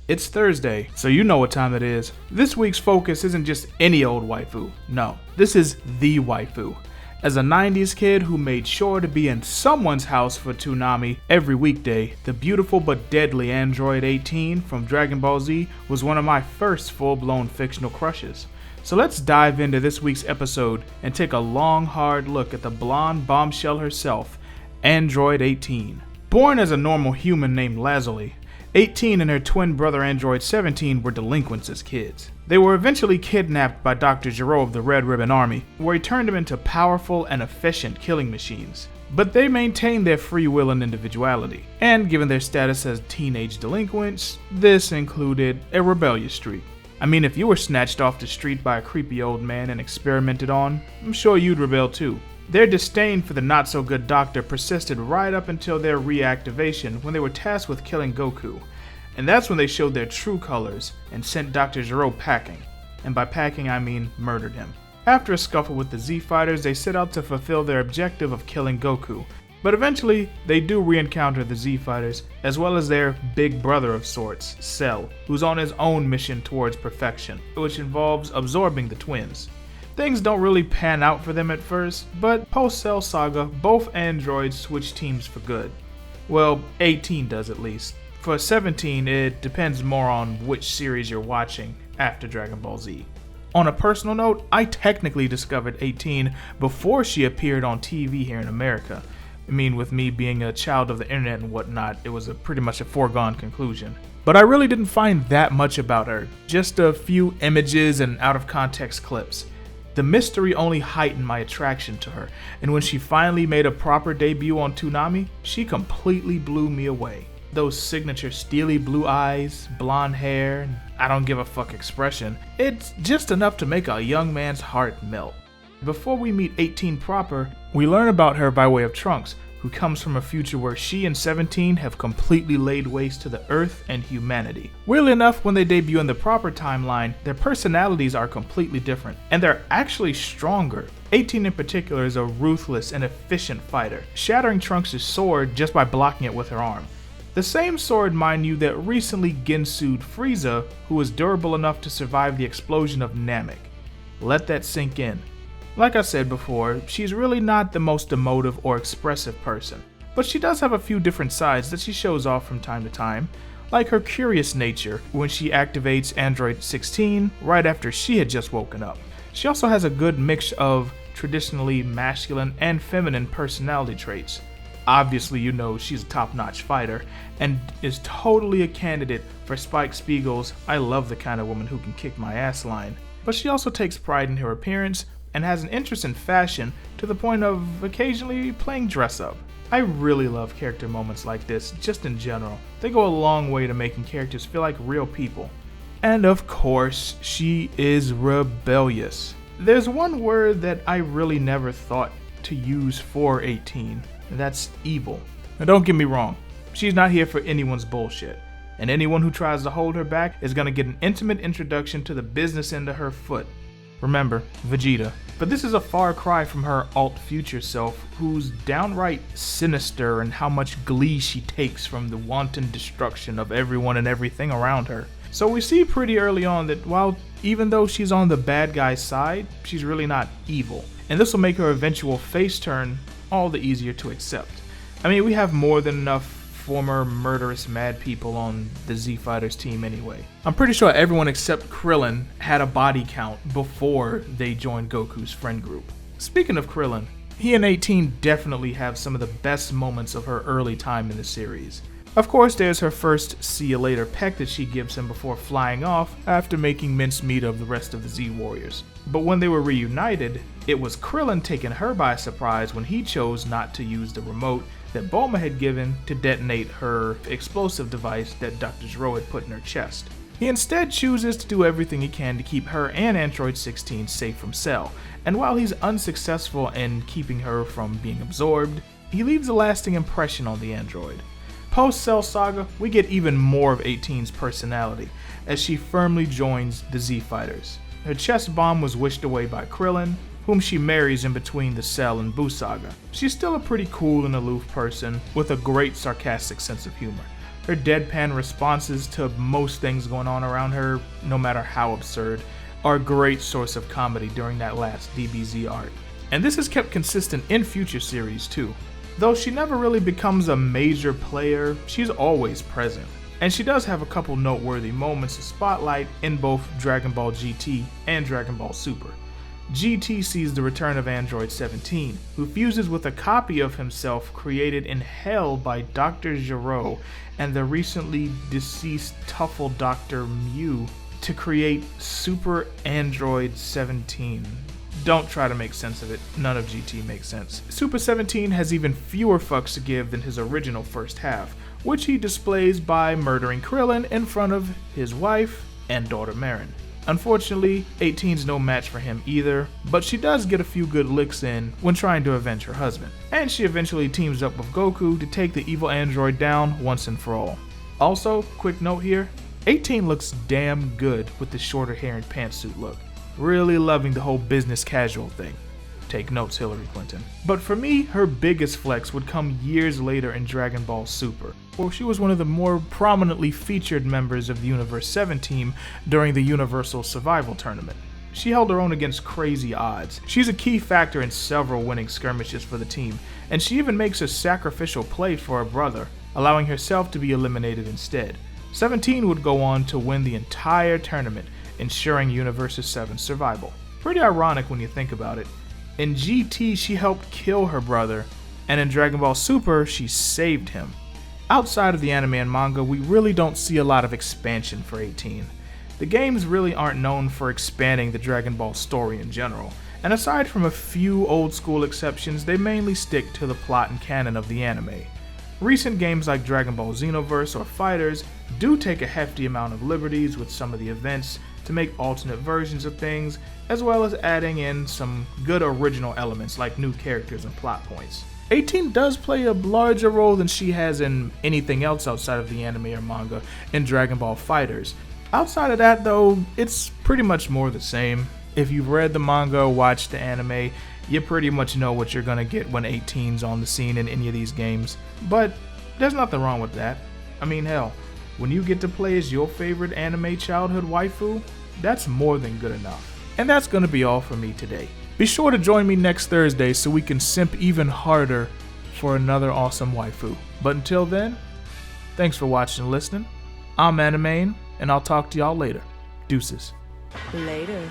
It's Thursday, so you know what time it is. This week's focus isn't just any old waifu. No, this is the waifu. As a 90s kid who made sure to be in someone's house for Toonami every weekday, the beautiful but deadly Android 18 from Dragon Ball Z was one of my first full-blown fictional crushes. So let's dive into this week's episode and take a long, hard look at the blonde bombshell herself, Android 18. Born as a normal human named Lazuli, 18 and her twin brother Android 17 were delinquents as kids. They were eventually kidnapped by Dr. Gero of the Red Ribbon Army, where he turned them into powerful and efficient killing machines. But they maintained their free will and individuality, and given their status as teenage delinquents, this included a rebellious streak. I mean, if you were snatched off the street by a creepy old man and experimented on, I'm sure you'd rebel too. Their disdain for the not-so-good doctor persisted right up until their reactivation when they were tasked with killing Goku. And that's when they showed their true colors and sent Dr. Gero packing. And by packing, I mean murdered him. After a scuffle with the Z-Fighters, they set out to fulfill their objective of killing Goku. But eventually, they do re-encounter the Z-Fighters, as well as their big brother of sorts, Cell, who's on his own mission towards perfection, which involves absorbing the twins. Things don't really pan out for them at first, but post-Cell Saga, both androids switch teams for good. Well, 18 does at least. For 17, it depends more on which series you're watching after Dragon Ball Z. On a personal note, I technically discovered 18 before she appeared on TV here in America. I mean, with me being a child of the internet and whatnot, it was pretty much a foregone conclusion. But I really didn't find that much about her, just a few images and out-of-context clips. The mystery only heightened my attraction to her, and when she finally made a proper debut on Toonami, she completely blew me away. Those signature steely blue eyes, blonde hair, and I don't give a fuck expression, it's just enough to make a young man's heart melt. Before we meet 18 proper, we learn about her by way of Trunks, who comes from a future where she and 17 have completely laid waste to the Earth and humanity. Weirdly enough, when they debut in the proper timeline, their personalities are completely different, and they're actually stronger. 18 in particular is a ruthless and efficient fighter, shattering Trunks' sword just by blocking it with her arm. The same sword, mind you, that recently Gensu'd Frieza, who was durable enough to survive the explosion of Namek. Let that sink in. Like I said before, she's really not the most emotive or expressive person, but she does have a few different sides that she shows off from time to time, like her curious nature when she activates Android 16 right after she had just woken up. She also has a good mix of traditionally masculine and feminine personality traits. Obviously, you know she's a top-notch fighter and is totally a candidate for Spike Spiegel's "I love the kind of woman who can kick my ass" line, but she also takes pride in her appearance and has an interest in fashion to the point of occasionally playing dress-up. I really love character moments like this, just in general. They go a long way to making characters feel like real people. And of course, she is rebellious. There's one word that I really never thought to use for 18, and that's evil. Now don't get me wrong, she's not here for anyone's bullshit, and anyone who tries to hold her back is gonna get an intimate introduction to the business end of her foot. Remember, Vegeta. But this is a far cry from her alt-future self, who's downright sinister in how much glee she takes from the wanton destruction of everyone and everything around her. So we see pretty early on that while even though she's on the bad guy's side, she's really not evil. And this will make her eventual face turn all the easier to accept. I mean, we have more than enough former murderous mad people on the Z-Fighters team anyway. I'm pretty sure everyone except Krillin had a body count before they joined Goku's friend group. Speaking of Krillin, he and 18 definitely have some of the best moments of her early time in the series. Of course, there's her first see you later peck that she gives him before flying off after making mincemeat of the rest of the Z-Warriors. But when they were reunited, it was Krillin taking her by surprise when he chose not to use the remote that Bulma had given to detonate her explosive device that Dr. Gero had put in her chest. He instead chooses to do everything he can to keep her and Android 16 safe from Cell, and while he's unsuccessful in keeping her from being absorbed, he leaves a lasting impression on the android. Post-Cell Saga, we get even more of 18's personality, as she firmly joins the Z-Fighters. Her chest bomb was wished away by Krillin, whom she marries in between the Cell and Buu saga. She's still a pretty cool and aloof person with a great sarcastic sense of humor. Her deadpan responses to most things going on around her, no matter how absurd, are a great source of comedy during that last DBZ arc. And this is kept consistent in future series too. Though she never really becomes a major player, she's always present. And she does have a couple noteworthy moments to spotlight in both Dragon Ball GT and Dragon Ball Super. GT sees the return of Android 17, who fuses with a copy of himself created in hell by Dr. Gero and the recently deceased Tuffle Dr. Mew to create Super Android 17. Don't try to make sense of it, none of GT makes sense. Super 17 has even fewer fucks to give than his original first half, which he displays by murdering Krillin in front of his wife and daughter Marin. Unfortunately, 18's no match for him either, but she does get a few good licks in when trying to avenge her husband, and she eventually teams up with Goku to take the evil android down once and for all. Also, quick note here, 18 looks damn good with the shorter hair and pantsuit look. Really loving the whole business casual thing. Take notes, Hillary Clinton. But for me, her biggest flex would come years later in Dragon Ball Super, where she was one of the more prominently featured members of the Universe 7 team during the Universal Survival Tournament. She held her own against crazy odds. She's a key factor in several winning skirmishes for the team, and she even makes a sacrificial play for her brother, allowing herself to be eliminated instead. 17 would go on to win the entire tournament, ensuring Universe 7's survival. Pretty ironic when you think about it. In GT, she helped kill her brother, and in Dragon Ball Super, she saved him. Outside of the anime and manga, we really don't see a lot of expansion for 18. The games really aren't known for expanding the Dragon Ball story in general, and aside from a few old school exceptions, they mainly stick to the plot and canon of the anime. Recent games like Dragon Ball Xenoverse or Fighters do take a hefty amount of liberties with some of the events to make alternate versions of things, as well as adding in some good original elements like new characters and plot points. 18 does play a larger role than she has in anything else outside of the anime or manga in Dragon Ball FighterZ. Outside of that though, it's pretty much more the same. If you've read the manga or watched the anime, you pretty much know what you're gonna get when 18's on the scene in any of these games. But there's nothing wrong with that. I mean, hell, when you get to play as your favorite anime childhood waifu, that's more than good enough. And that's gonna be all for me today. Be sure to join me next Thursday so we can simp even harder for another awesome waifu. But until then, thanks for watching and listening. I'm Anime, and I'll talk to y'all later. Deuces. Later.